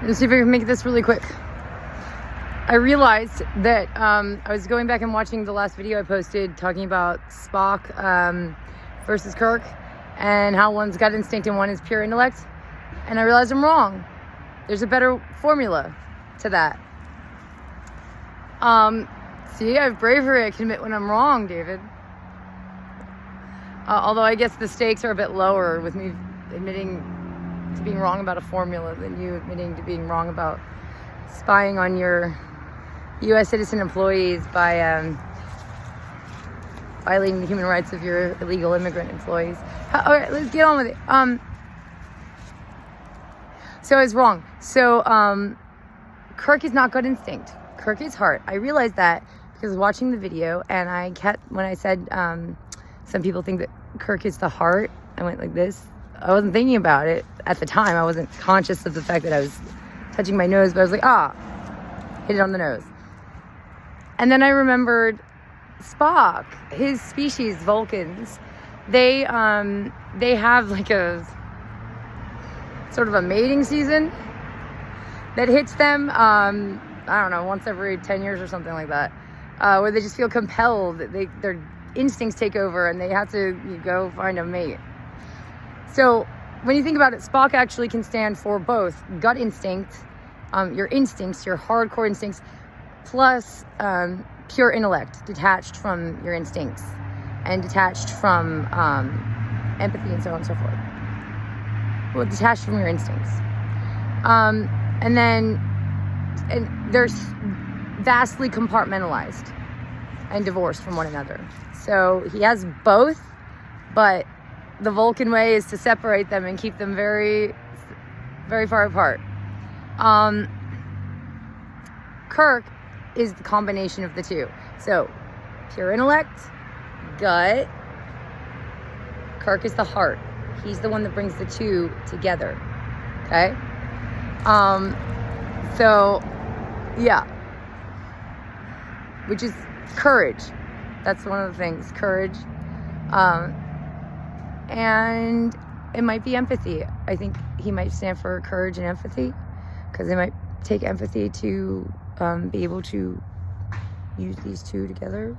Let's see if I can make this really quick. I realized that I was going back and watching the last video I posted talking about Spock versus Kirk and how one's gut instinct and one is pure intellect. And I realized I'm wrong. There's a better formula to that. See, I have bravery. I can admit when I'm wrong, David. Although I guess the stakes are a bit lower with me admitting to being wrong about a formula than you admitting to being wrong about spying on your U.S. citizen employees by violating the human rights of your illegal immigrant employees. All right, let's get on with it. So I was wrong. So Kirk is not gut instinct. Kirk is heart. I realized that because watching the video, and I kept, when I said some people think that Kirk is the heart, I went like this. I wasn't thinking about it at the time. I wasn't conscious of the fact that I was touching my nose, but I was like, hit it on the nose. And then I remembered Spock, his species, Vulcans, they have like a sort of a mating season that hits them, I don't know, once every 10 years or something like that, where they just feel compelled, their instincts take over and they have to go find a mate. So when you think about it, Spock actually can stand for both gut instinct, your instincts, your hardcore instincts, plus pure intellect, detached from your instincts and detached from empathy and so on and so forth. Well, detached from your instincts. And they're vastly compartmentalized and divorced from one another. So he has both, but the Vulcan way is to separate them and keep them very, very far apart. Kirk is the combination of the two. So, pure intellect, gut. Kirk is the heart. He's the one that brings the two together. Okay? So, yeah. Which is courage. That's one of the things. Courage. And it might be empathy. I think he might stand for courage and empathy, because it might take empathy to be able to use these two together.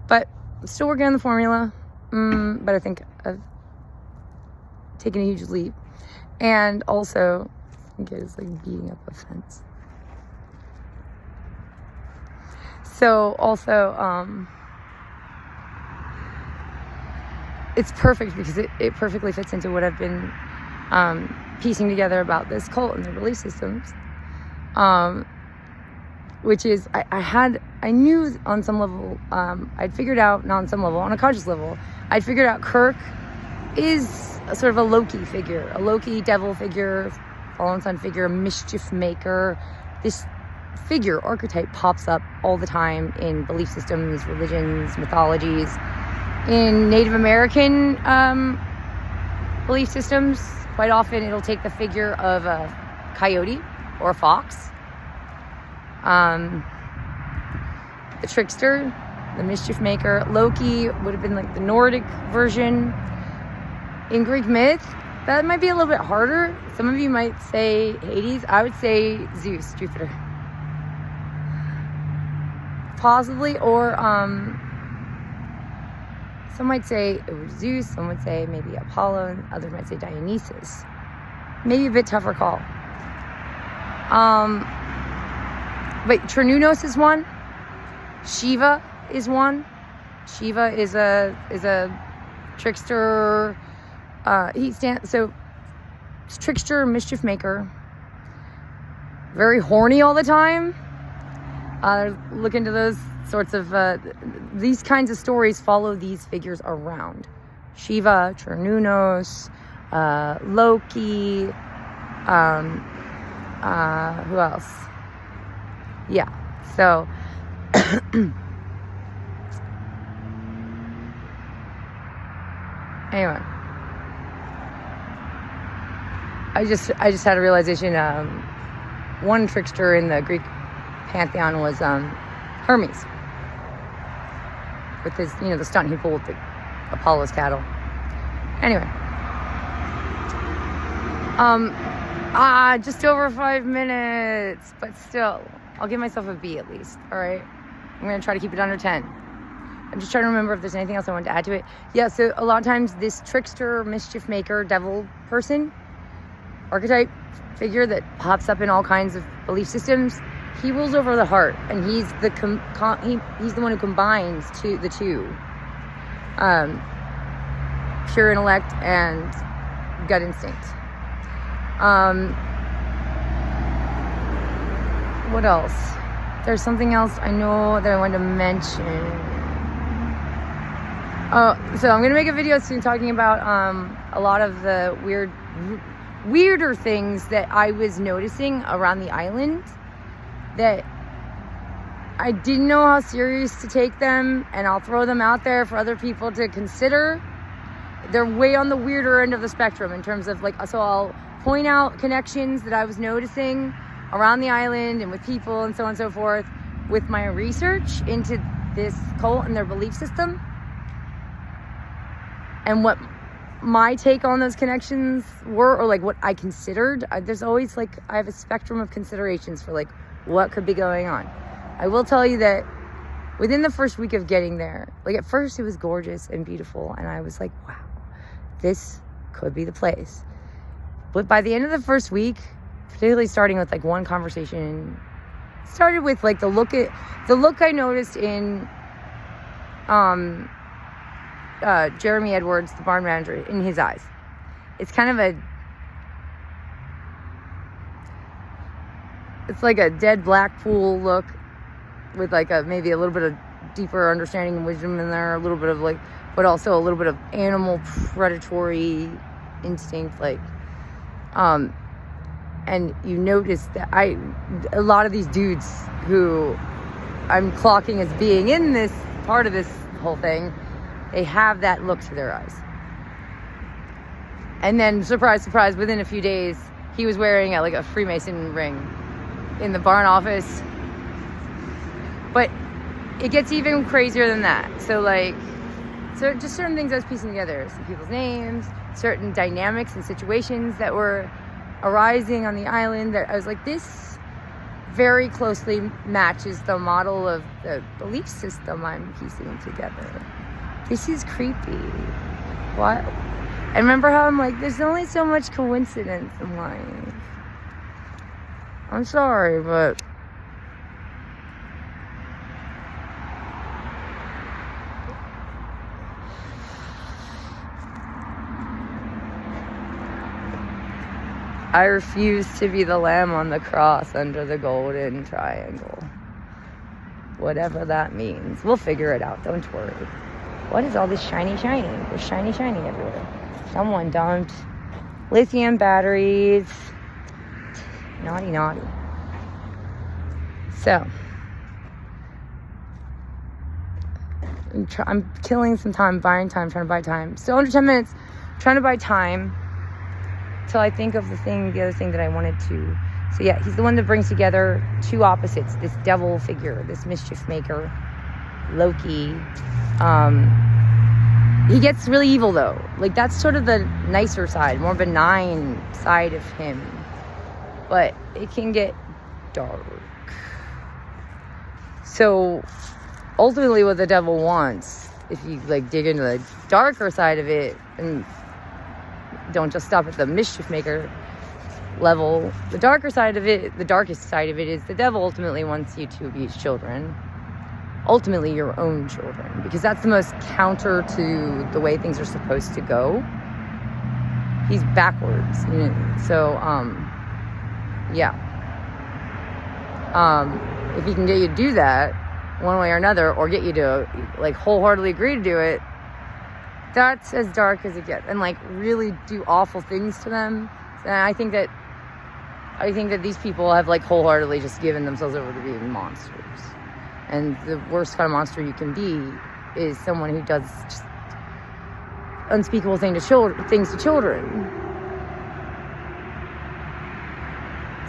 But I'm still working on the formula. But I think I've taken a huge leap. And also, I think it was like beating up a fence. So also, it's perfect because it perfectly fits into what I've been piecing together about this cult and the belief systems, which is I knew on some level, I'd figured out, not on some level, on a conscious level, I'd figured out Kirk is a sort of a Loki figure, a Loki devil figure, fallen sun figure, mischief maker. This figure, archetype, pops up all the time in belief systems, religions, mythologies. In Native American belief systems, quite often it'll take the figure of a coyote or a fox. The trickster, the mischief maker. Loki would have been like the Nordic version. In Greek myth, that might be a little bit harder. Some of you might say Hades. I would say Zeus, Jupiter. Possibly, or some might say it was Zeus, some would say maybe Apollo, and others might say Dionysus. Maybe a bit tougher call. But Trinunos is one. Shiva is one. Shiva is a trickster. Trickster, mischief maker. Very horny all the time. Look into those sorts of, these kinds of stories follow these figures around. Shiva, Trinunos, Loki, who else? Yeah, so, anyway, I just had a realization, one trickster in the Greek pantheon was Hermes, with his, the stunt he pulled with Apollo's cattle. Anyway, Just over 5 minutes, but still, I'll give myself a B at least. All right, I'm gonna try to keep it under 10. I'm just trying to remember if there's anything else I wanted to add to it. Yeah, so a lot of times this trickster, mischief maker, devil person, archetype figure that pops up in all kinds of belief systems, he rules over the heart, and he's the he's the one who combines the two, pure intellect and gut instinct. What else? There's something else I know that I wanted to mention. So I'm gonna make a video soon talking about a lot of the weirder things that I was noticing around the island that I didn't know how serious to take them, and I'll throw them out there for other people to consider. They're way on the weirder end of the spectrum in terms of so I'll point out connections that I was noticing around the island and with people and so on and so forth with my research into this cult and their belief system. And what my take on those connections were, or what I considered. There's always I have a spectrum of considerations for what could be going on. I will tell you that within the first week of getting there, at first it was gorgeous and beautiful, and I was like, wow, this could be the place. But by the end of the first week, particularly starting with one conversation, started with the look I noticed in Jeremy Edwards, the barn manager, in his eyes. It's kind of it's like a dead black pool look with maybe a little bit of deeper understanding and wisdom in there, a little bit of but also a little bit of animal predatory instinct, and you notice that a lot of these dudes who I'm clocking as being in this part of this whole thing, they have that look to their eyes. And then, surprise, surprise, within a few days, he was wearing a Freemason ring in the barn office. But it gets even crazier than that. So just certain things I was piecing together. Some people's names, certain dynamics and situations that were arising on the island that I was this very closely matches the model of the belief system I'm piecing together. This is creepy. What? And remember how I'm there's only so much coincidence in life. I'm sorry, but I refuse to be the lamb on the cross under the golden triangle. Whatever that means. We'll figure it out, don't worry. What is all this shiny? There's shiny everywhere. Someone dumped lithium batteries. Naughty. So, I'm killing some time, trying to buy time. Still under 10 minutes, trying to buy time till I think of the other thing that I wanted to. So yeah, he's the one that brings together two opposites. This devil figure, this mischief maker, Loki. He gets really evil though. That's sort of the nicer side, more benign side of him. But it can get dark. So ultimately what the devil wants, if you dig into the darker side of it and don't just stop at the mischief maker level, the darker side of it, the darkest side of it is the devil ultimately wants you to abuse children. Ultimately your own children, because that's the most counter to the way things are supposed to go. He's backwards, so yeah. If he can get you to do that one way or another, or get you to wholeheartedly agree to do it, that's as dark as it gets, and really do awful things to them. And I think that these people have wholeheartedly just given themselves over to being monsters. And the worst kind of monster you can be is someone who does just unspeakable things to children.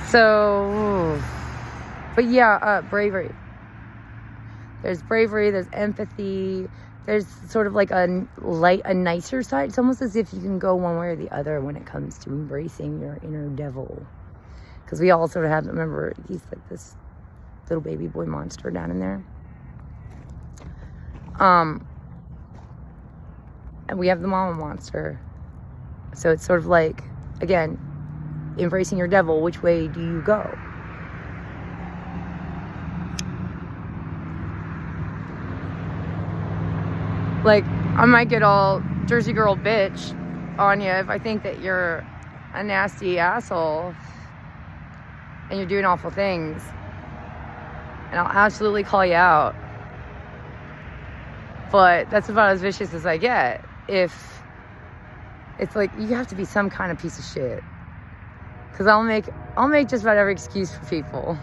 So, but yeah, bravery. There's bravery, there's empathy, there's sort of like a nicer side. It's almost as if you can go one way or the other when it comes to embracing your inner devil. Because we all sort of have, remember, he's like this little baby boy monster down in there. And we have the mama monster. So it's sort of like, again, embracing your devil. Which way do you go? Like, I might get all Jersey girl bitch on you if I think that you're a nasty asshole and you're doing awful things. And I'll absolutely call you out. But that's about as vicious as I get. If it's like, you have to be some kind of piece of shit. Because I'll make just about every excuse for people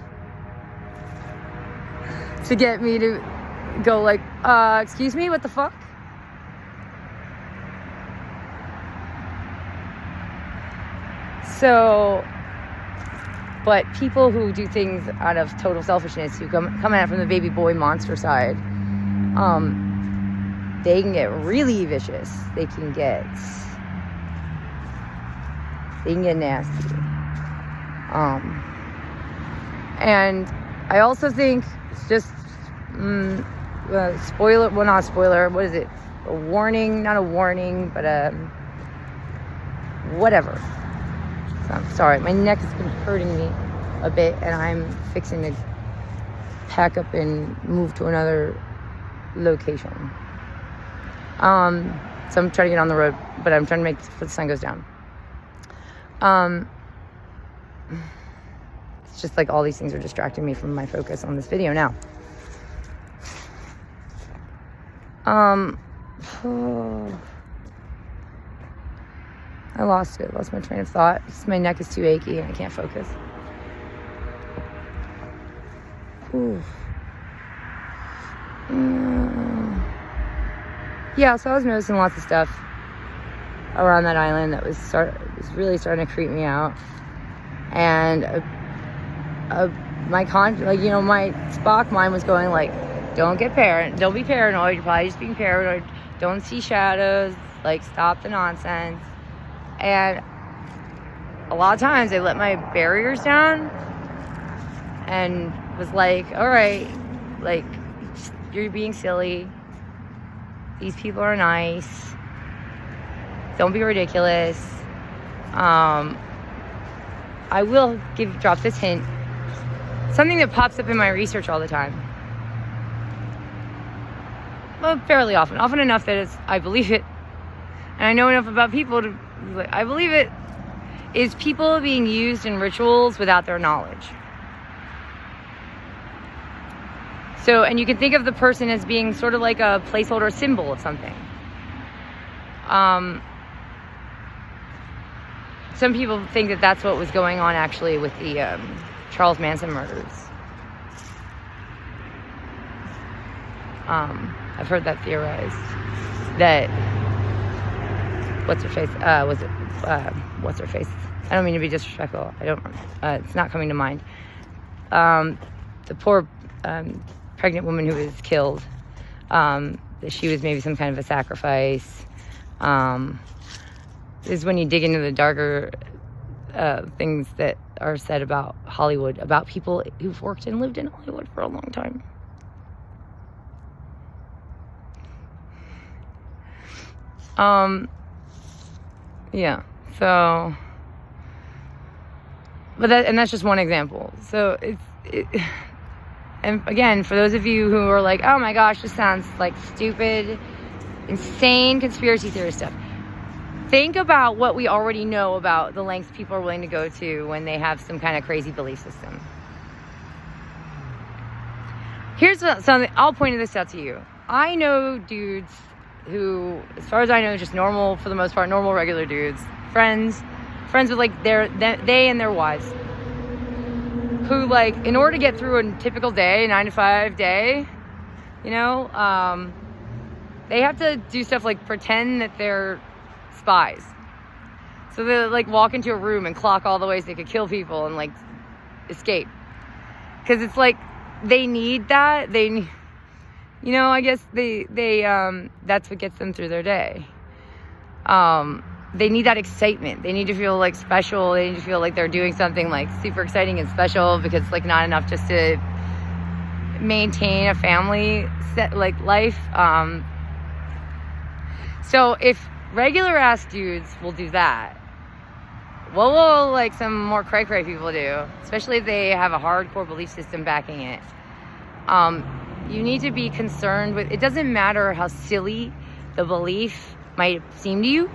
to get me to go like, excuse me, what the fuck? So, but people who do things out of total selfishness, who come at it from the baby boy monster side, they can get really vicious. They can get nasty. And I also think it's just spoiler. Well, not a spoiler. What is it? A warning? Not a warning, but whatever. So I'm sorry. My neck has been hurting me a bit, and I'm fixing to pack up and move to another location. So I'm trying to get on the road, but I'm trying to make it before the sun goes down. It's just like all these things are distracting me from my focus on this video now. I lost it. Lost my train of thought. Just my neck is too achy and I can't focus. Ooh. Yeah, so I was noticing lots of stuff around that island that was really starting to creep me out. And my Spock mind was going like, don't be paranoid, you're probably just being paranoid, don't see shadows, like, stop the nonsense. And a lot of times I let my barriers down and was like, all right, like, you're being silly, these people are nice, don't be ridiculous. I will drop this hint, something that pops up in my research all the time. Well, fairly often enough that I believe it, and I know enough about people to, I believe it, is people being used in rituals without their knowledge. So, and you can think of the person as being sort of like a placeholder symbol of something. Some people think that that's what was going on actually with the Charles Manson murders. I've heard that theorized. That what's her face? What's her face? I don't mean to be disrespectful. It's not coming to mind. The poor pregnant woman who was killed. That she was maybe some kind of a sacrifice. Is when you dig into the darker things that are said about Hollywood, about people who've worked and lived in Hollywood for a long time. Yeah, so, and that's just one example. So and again, for those of you who are like, oh my gosh, this sounds like stupid, insane conspiracy theory stuff. Think about what we already know about the lengths people are willing to go to when they have some kind of crazy belief system. Here's something, I'll point this out to you. I know dudes who, as far as I know, just normal, for the most part, normal, regular dudes, friends with like they and their wives, who, like, in order to get through a typical day, 9 to 5 day, you know, they have to do stuff like pretend that they're spies. So they like walk into a room and clock all the ways they could kill people and like escape. Because it's like they need that. you know, I guess they that's what gets them through their day. They need that excitement. They need to feel like special. They need to feel like they're doing something like super exciting and special, because like not enough just to maintain a family set like life. So if regular ass dudes will do that, what will like some more cray-cray people do, especially if they have a hardcore belief system backing it? You need to be concerned with, it doesn't matter how silly the belief might seem to you.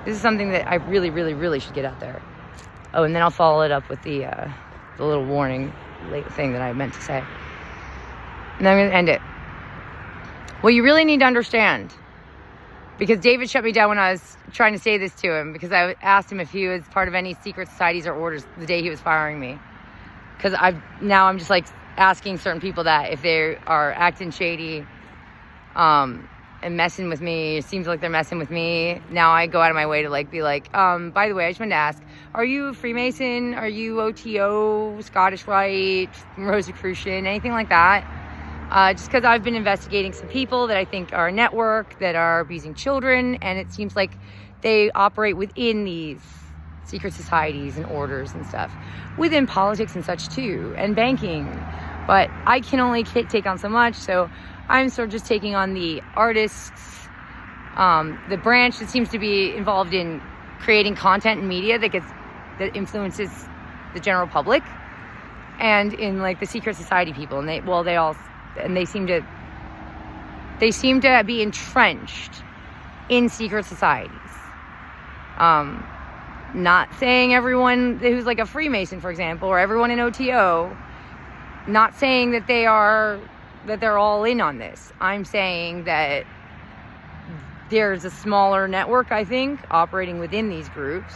This is something that I really, really, really should get out there. Oh, and then I'll follow it up with the little warning thing that I meant to say. And then I'm going to end it. What you really need to understand, because David shut me down when I was trying to say this to him, because I asked him if he was part of any secret societies or orders the day he was firing me. Because I'm just like asking certain people that if they are acting shady, and messing with me, it seems like they're messing with me. Now I go out of my way to like be like, by the way, I just wanted to ask, are you Freemason? Are you OTO, Scottish Rite, Rosicrucian, anything like that? Just because I've been investigating some people that I think are a network that are abusing children, and it seems like they operate within these secret societies and orders and stuff, within politics and such too, and banking. But I can only take on so much, so I'm sort of just taking on the artists, the branch that seems to be involved in creating content and media that influences the general public, and in like the secret society people, and they seem to be entrenched in secret societies. Not saying everyone who's like a Freemason, for example, or everyone in OTO, not saying that they're all in on this. I'm saying that there's a smaller network, I think, operating within these groups,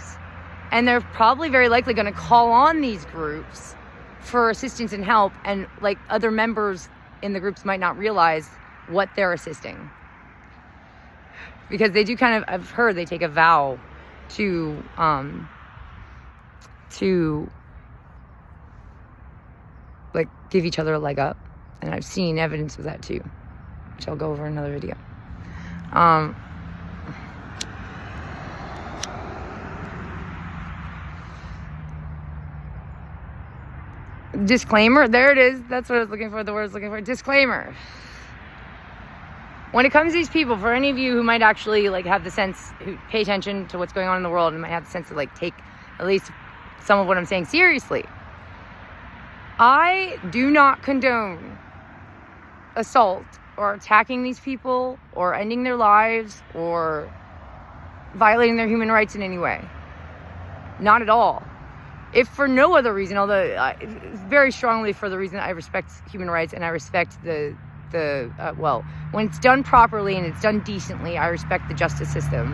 and they're probably very likely going to call on these groups for assistance and help, and like other members in the groups might not realize what they're assisting, because they do kind of, I've heard they take a vow to like give each other a leg up. And I've seen evidence of that too, which I'll go over in another video. Disclaimer, there it is. That's what I was looking for, the word I was looking for. Disclaimer. When it comes to these people, for any of you who might actually like have the sense, who pay attention to what's going on in the world and might have the sense to like take at least some of what I'm saying seriously, I do not condone assault or attacking these people or ending their lives or violating their human rights in any way. Not at all. If for no other reason, although very strongly for the reason I respect human rights and I respect well, when it's done properly and it's done decently, I respect the justice system.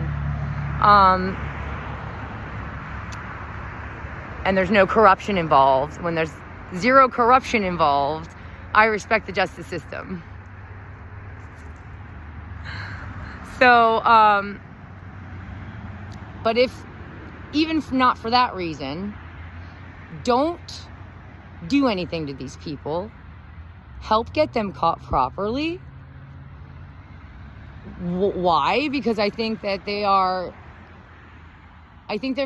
And there's no corruption involved. When there's zero corruption involved, I respect the justice system. So, but even not for that reason, don't do anything to these people. Help get them caught properly. Why? Because I think that they're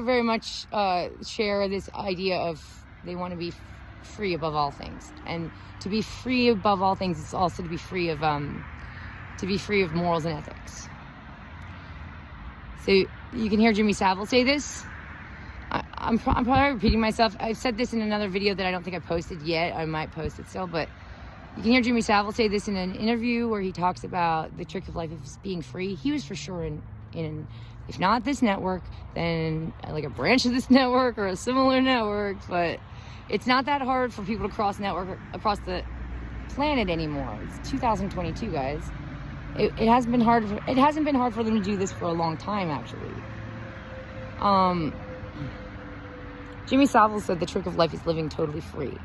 very much share this idea of they want to be free above all things, and to be free above all things is also to be free of morals and ethics. So you can hear Jimmy Savile say this. I'm probably repeating myself. I've said this in another video that I don't think I posted yet. I might post it still, but you can hear Jimmy Savile say this in an interview where he talks about the trick of life is being free. He was for sure in if not this network, then like a branch of this network or a similar network. But it's not that hard for people to cross across the planet anymore. It's 2022, guys. It hasn't been hard. It hasn't been hard for them to do this for a long time, actually. Jimmy Savile said the trick of life is living totally free,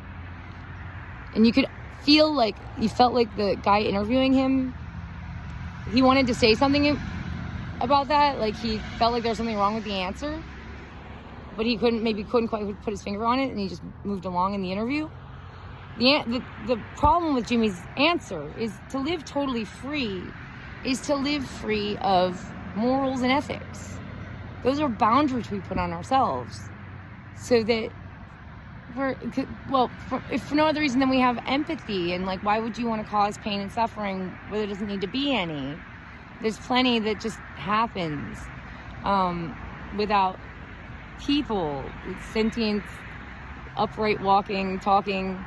and you felt like the guy interviewing him, he wanted to say something about that. Like he felt like there was something wrong with the answer, but he couldn't quite put his finger on it, and he just moved along in the interview. The problem with Jimmy's answer is to live totally free is to live free of morals and ethics. Those are boundaries we put on ourselves so that if for no other reason than we have empathy, and like, why would you want to cause pain and suffering where there doesn't need to be any? There's plenty that just happens without people, sentient, upright, walking, talking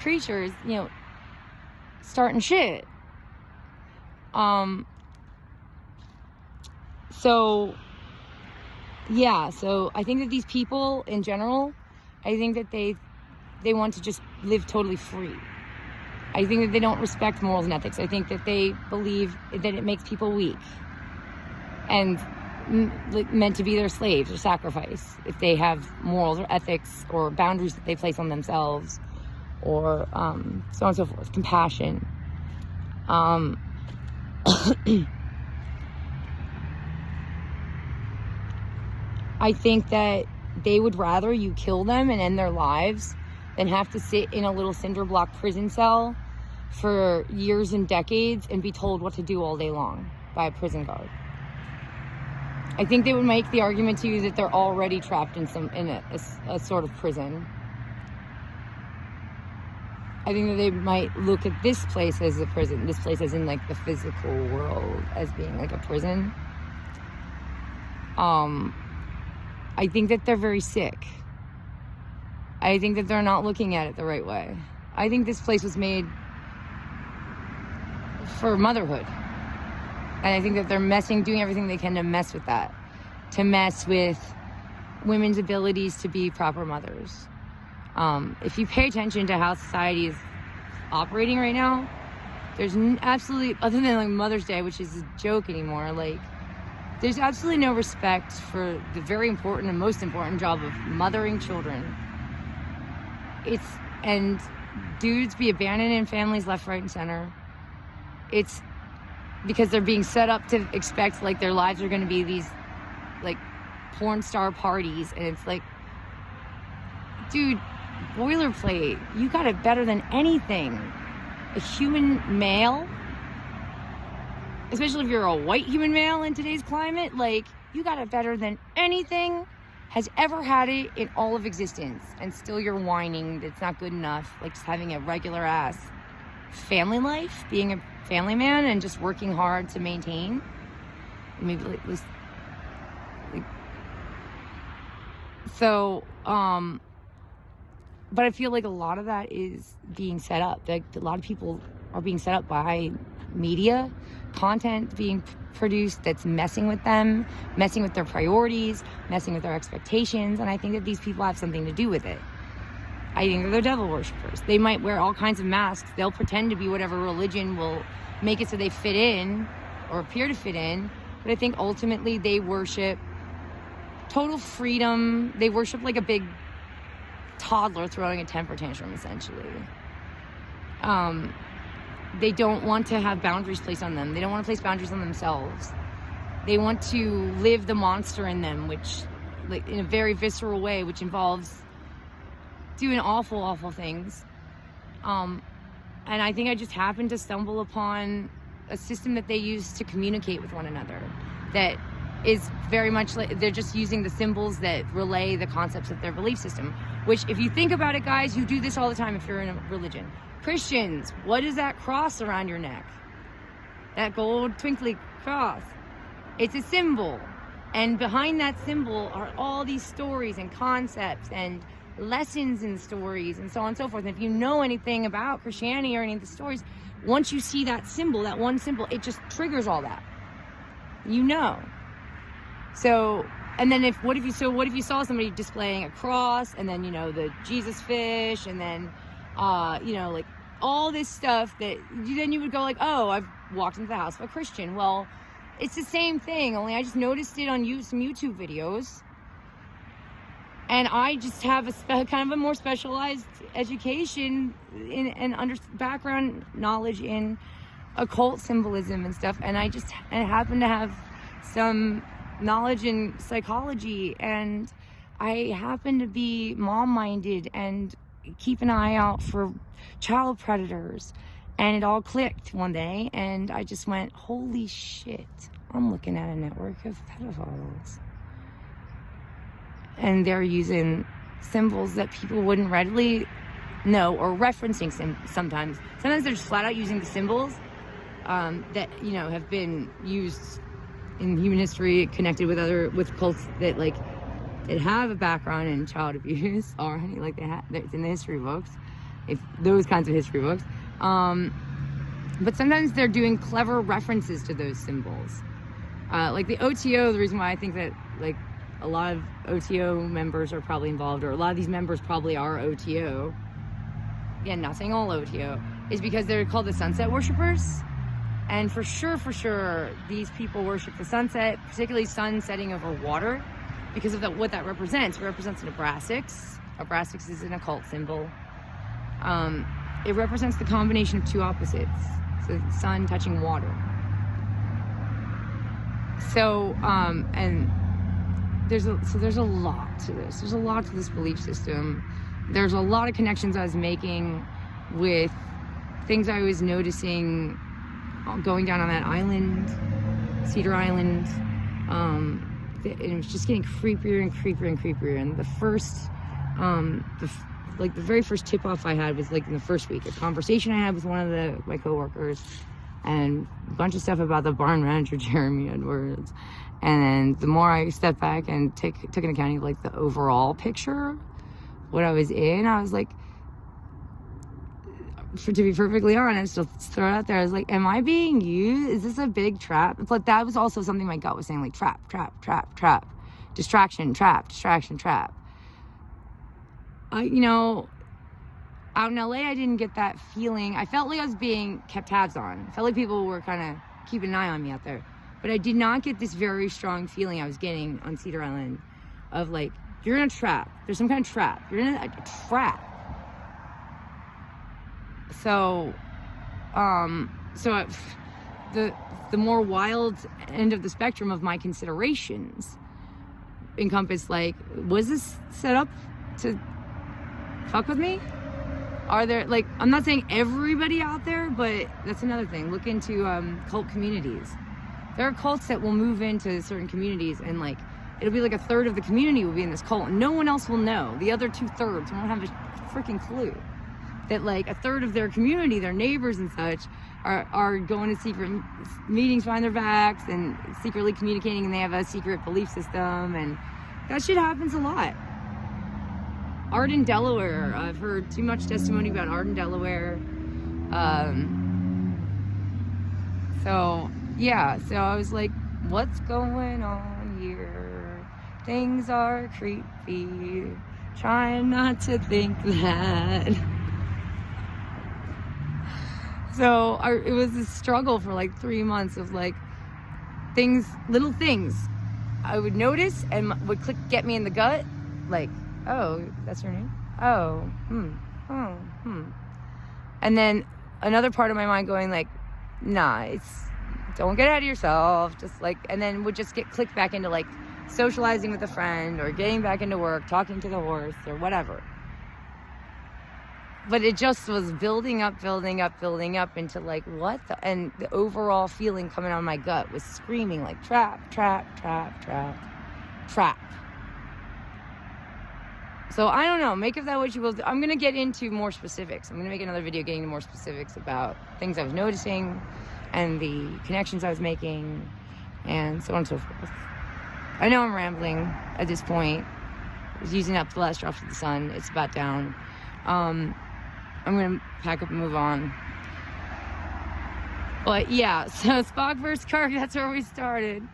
creatures, starting shit. So I think that these people in general, I think that they want to just live totally free. I think that they don't respect morals and ethics. I think that they believe that it makes people weak and meant to be their slaves or sacrifice if they have morals or ethics or boundaries that they place on themselves, or so on and so forth. Compassion. I think that they would rather you kill them and end their lives than have to sit in a little cinder block prison cell for years and decades and be told what to do all day long by a prison guard. I think they would make the argument to you that they're already trapped in a sort of prison. I think that they might look at this place as a prison, this place as in like the physical world as being like a prison. I think that they're very sick. I think that they're not looking at it the right way. I think this place was made for motherhood. And I think that they're doing everything they can to mess with that. To mess with women's abilities to be proper mothers. If you pay attention to how society is operating right now, there's absolutely, other than like Mother's Day, which is a joke anymore, like, there's absolutely no respect for the very important and most important job of mothering children. And dudes be abandoned in families left, right, and center. It's because they're being set up to expect like their lives are going to be these like porn star parties, and it's like, dude, boilerplate, you got it better than anything. A human male, especially if you're a white human male in today's climate, like, you got it better than anything has ever had it in all of existence. And still you're whining that it's not good enough, like just having a regular ass family life, being a family man and just working hard to maintain. Maybe like this. So, but I feel like a lot of that is being set up. Like, a lot of people are being set up by media, content being produced that's messing with them, messing with their priorities, messing with their expectations, and I think that these people have something to do with it. I think that they're devil worshippers. They might wear all kinds of masks. They'll pretend to be whatever religion will make it so they fit in or appear to fit in, but I think ultimately they worship total freedom. They worship like a big toddler throwing a temper tantrum, essentially. They don't want to have boundaries placed on them. They don't want to place boundaries on themselves. They want to live the monster in them, which, like, in a very visceral way, which involves doing awful, awful things. And I think I just happened to stumble upon a system that they use to communicate with one another that is very much like they're just using the symbols that relay the concepts of their belief system, which, if you think about it, guys, you do this all the time if you're in a religion. Christians, what is that cross around your neck? That gold twinkly cross. It's a symbol. And behind that symbol are all these stories and concepts and lessons in stories and so on and so forth. And if you know anything about Christianity or any of the stories, once you see that symbol, that one symbol, it just triggers all that. You know. So, and then what if you saw somebody displaying a cross, and then, the Jesus fish, and then, like all this stuff that then you would go like, oh, I've walked into the house of a Christian. Well, it's the same thing, only I just noticed it on some YouTube videos. And I just have kind of a more specialized education and background knowledge in occult symbolism and stuff. And I happen to have some knowledge in psychology, and I happen to be mom-minded and keep an eye out for child predators. And it all clicked one day, and I just went, holy shit, I'm looking at a network of pedophiles. And they're using symbols that people wouldn't readily know, or referencing sometimes. Sometimes they're just flat out using the symbols that, you know, have been used in human history, connected with cults that, like, that have a background in child abuse already, like it's in the history books, those kinds of history books. But sometimes they're doing clever references to those symbols. Like the OTO, the reason why I think that, like, a lot of OTO members are probably involved, or a lot of these members probably are OTO, again, not saying all OTO, is because they're called the sunset worshipers. And for sure, these people worship the sunset, particularly sun setting over water, because of what that represents. It represents an abrasix. Abrasix is an occult symbol. It represents the combination of two opposites, so the sun touching water. So, and there's a lot to this. There's a lot to this belief system. There's a lot of connections I was making with things I was noticing going down on that island, Cedar Island. And it was just getting creepier and creepier and creepier. And the first, the very first tip-off I had was, like, in the first week. A conversation I had with one of my coworkers, and a bunch of stuff about the barn manager, Jeremy Edwards. And then the more I stepped back and took an account of, like, the overall picture, what I was in, I was like, to be perfectly honest, just throw it out there, I was like, am I being used? Is this a big trap? It's like, that was also something my gut was saying, like, trap, distraction, trap. You know, out in LA, I didn't get that feeling. I felt like I was being kept tabs on. I felt like people were kind of keeping an eye on me out there. But I did not get this very strong feeling I was getting on Cedar Island of, like, you're in a trap. There's some kind of trap. You're in a trap. So, the more wild end of the spectrum of my considerations encompass, like, was this set up to fuck with me? Are there, like, I'm not saying everybody out there, but that's another thing. Look into cult communities. There are cults that will move into certain communities, and, like, it'll be like a third of the community will be in this cult, and no one else will know. The other 2/3 won't have a freaking clue that, like, a third of their community, their neighbors and such, are going to secret meetings behind their backs and secretly communicating, and they have a secret belief system, and that shit happens a lot. Arden, Delaware. I've heard too much testimony about Arden, Delaware. So I was like, what's going on here? Things are creepy. Trying not to think that. So it was a struggle for like 3 months of, like, little things I would notice and would get me in the gut, like, oh, that's your name? Oh, And then another part of my mind going, like, nah, don't get ahead of yourself, just, like, and then would just get clicked back into, like, socializing with a friend or getting back into work, talking to the horse or whatever. But it just was building up into, like, what the, and the overall feeling coming out of my gut was screaming, like, trap. So I don't know, make of that what you will. I'm going to get into more specifics. I'm going to make another video getting into more specifics about things I was noticing and the connections I was making and so on and so forth. I know I'm rambling at this point. I was using up the last drops of the sun. It's about down. I'm going to pack up and move on. But yeah, so Spock versus Kirk, that's where we started.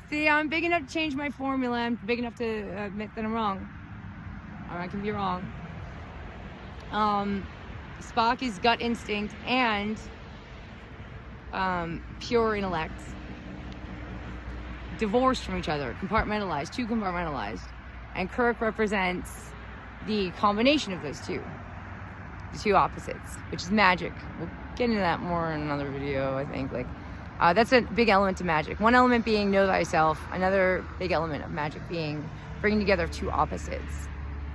See, I'm big enough to change my formula. I'm big enough to admit that I'm wrong. Or I can be wrong. Spock is gut instinct and pure intellect. Divorced from each other, compartmentalized, too compartmentalized. And Kirk represents the combination of those two. The two opposites, which is magic. We'll get into that more in another video, I think. Like, that's a big element to magic. One element being know thyself. Another big element of magic being bringing together two opposites.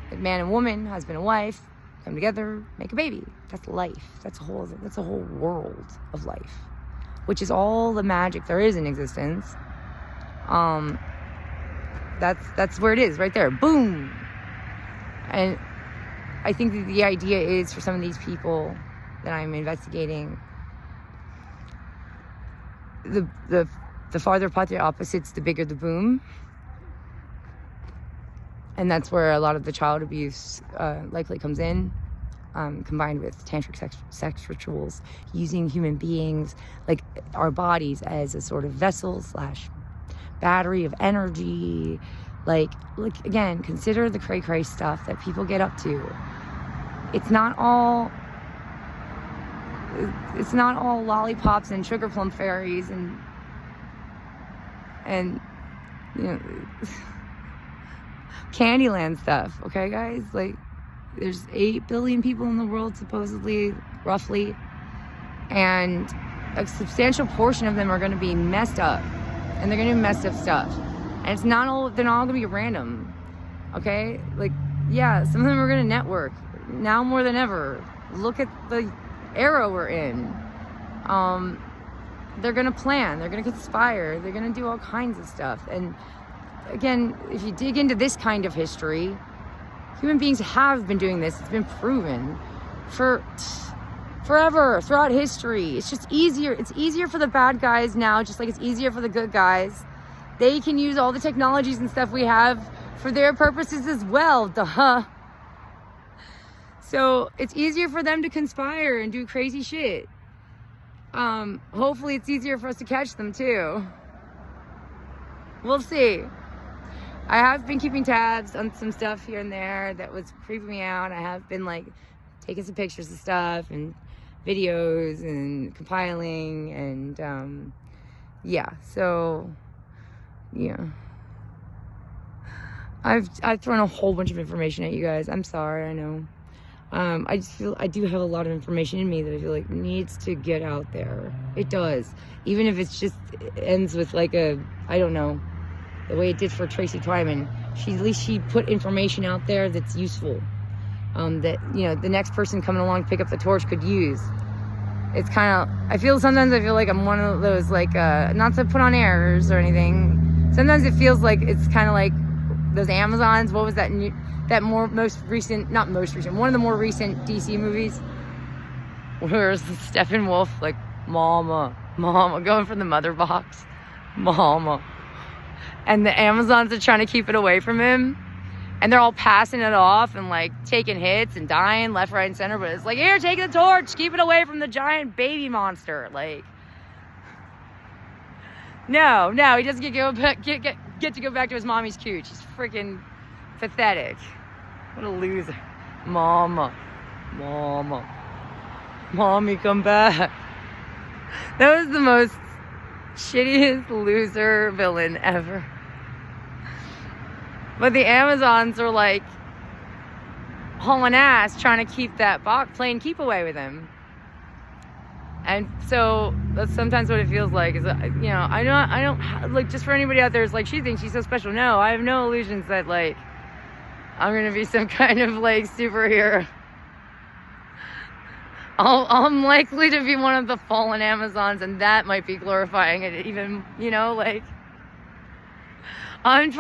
Like man and woman, husband and wife, come together, make a baby. That's life. That's a whole world of life, which is all the magic there is in existence. That's where it is, right there. Boom. And I think that the idea is for some of these people that I'm investigating, the farther apart the opposites, the bigger the boom. And that's where a lot of the child abuse likely comes in, combined with tantric sex rituals, using human beings, like our bodies, as a sort of vessel / battery of energy. Like again, consider the cray-cray stuff that people get up to. It's not all lollipops and sugar plum fairies and you know, Candyland stuff, okay, guys? Like, there's 8 billion people in the world, supposedly, roughly, and a substantial portion of them are going to be messed up, and they're going to do messed up stuff, and it's not all, they're not all going to be random, okay? Like, yeah, some of them are going to network, now more than ever. Look at the era we're in. They're going to plan, they're going to conspire, they're going to do all kinds of stuff, and again, if you dig into this kind of history, human beings have been doing this. It's been proven for forever, throughout history. It's just easier. It's easier for the bad guys now, just like it's easier for the good guys. They can use all the technologies and stuff we have for their purposes as well. Duh. So it's easier for them to conspire and do crazy shit. Hopefully it's easier for us to catch them too. We'll see. I have been keeping tabs on some stuff here and there that was creeping me out. I have been like taking some pictures of stuff and videos and compiling and yeah, so yeah. I've thrown a whole bunch of information at you guys. I'm sorry, I know. I just feel I do have a lot of information in me that I feel like needs to get out there. It does. Even if it's just it ends with like a, I don't know, the way it did for Tracy Twyman. At least she put information out there that's useful. That, you know, the next person coming along to pick up the torch could use. It's kind of, sometimes I feel like I'm one of those, like, not to put on airs or anything. Sometimes it feels like it's kind of like those Amazons. What was that one of the more recent DC movies? Where Steppenwolf, like, mama, going from the mother box. Mama. And the Amazons are trying to keep it away from him. And they're all passing it off and, like, taking hits and dying left, right, and center. But it's like, here, take the torch. Keep it away from the giant baby monster. Like, no, he doesn't get to go back to his mommy's cooch. He's freaking pathetic. What a loser. Mama. Mommy, come back. That was the most shittiest loser villain ever. But the Amazons are like hauling ass trying to keep that plane keep away with him. And so that's sometimes what it feels like is, you know, I don't like, just for anybody out there is like, she thinks she's so special. No, I have no illusions that, like, I'm gonna be some kind of, like, superhero. I'm likely to be one of the fallen Amazons, and that might be glorifying it even, you know, like, I'm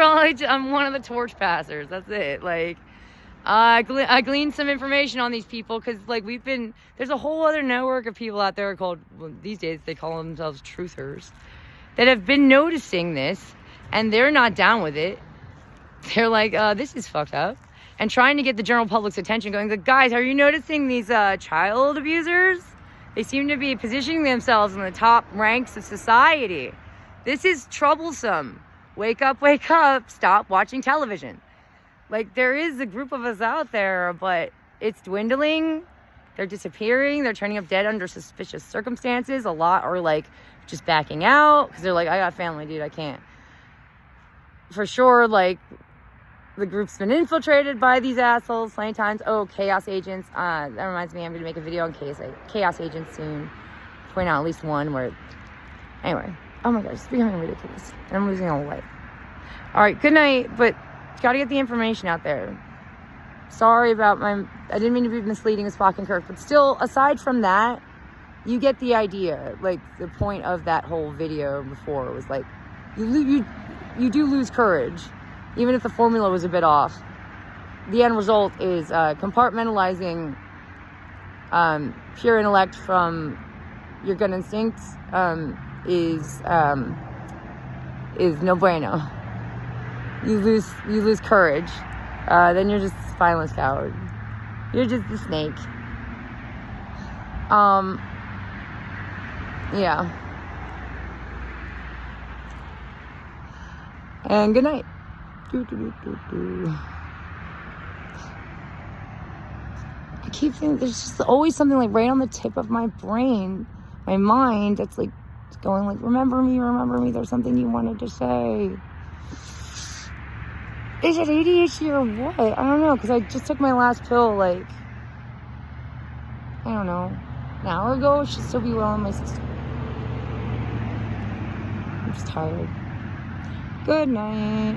one of the torch passers. That's it. Like, I gleaned some information on these people because, like, there's a whole other network of people out there called, well, these days they call themselves truthers, that have been noticing this, and they're not down with it. They're like, this is fucked up. And trying to get the general public's attention, going, guys, are you noticing these child abusers? They seem to be positioning themselves in the top ranks of society. This is troublesome. Wake up, stop watching television. Like, there is a group of us out there, but it's dwindling. They're disappearing. They're turning up dead under suspicious circumstances. A lot are, like, just backing out because they're like, I got family, dude, I can't. For sure, like, the group's been infiltrated by these assholes plenty of times. Oh, chaos agents. That reminds me, I'm going to make a video on chaos agents soon. Point out at least one where... Anyway. Oh my gosh, it's becoming ridiculous. And I'm losing all the light. Alright, good night, but gotta get the information out there. sorry about I didn't mean to be misleading with Spock and Kirk, but still, aside from that, you get the idea. Like, the point of that whole video before was like, you do lose courage, even if the formula was a bit off. The end result is compartmentalizing pure intellect from your gut instincts is no bueno. You lose courage. Then you're just a spineless coward. You're just a snake. Yeah. And good night. I keep thinking there's just always something like right on the tip of my brain, my mind, that's like going like, remember me, there's something you wanted to say. Is it ADHD or what? I don't know, because I just took my last pill like, I don't know, an hour ago. It should still be well in my system. I'm just tired. Good night.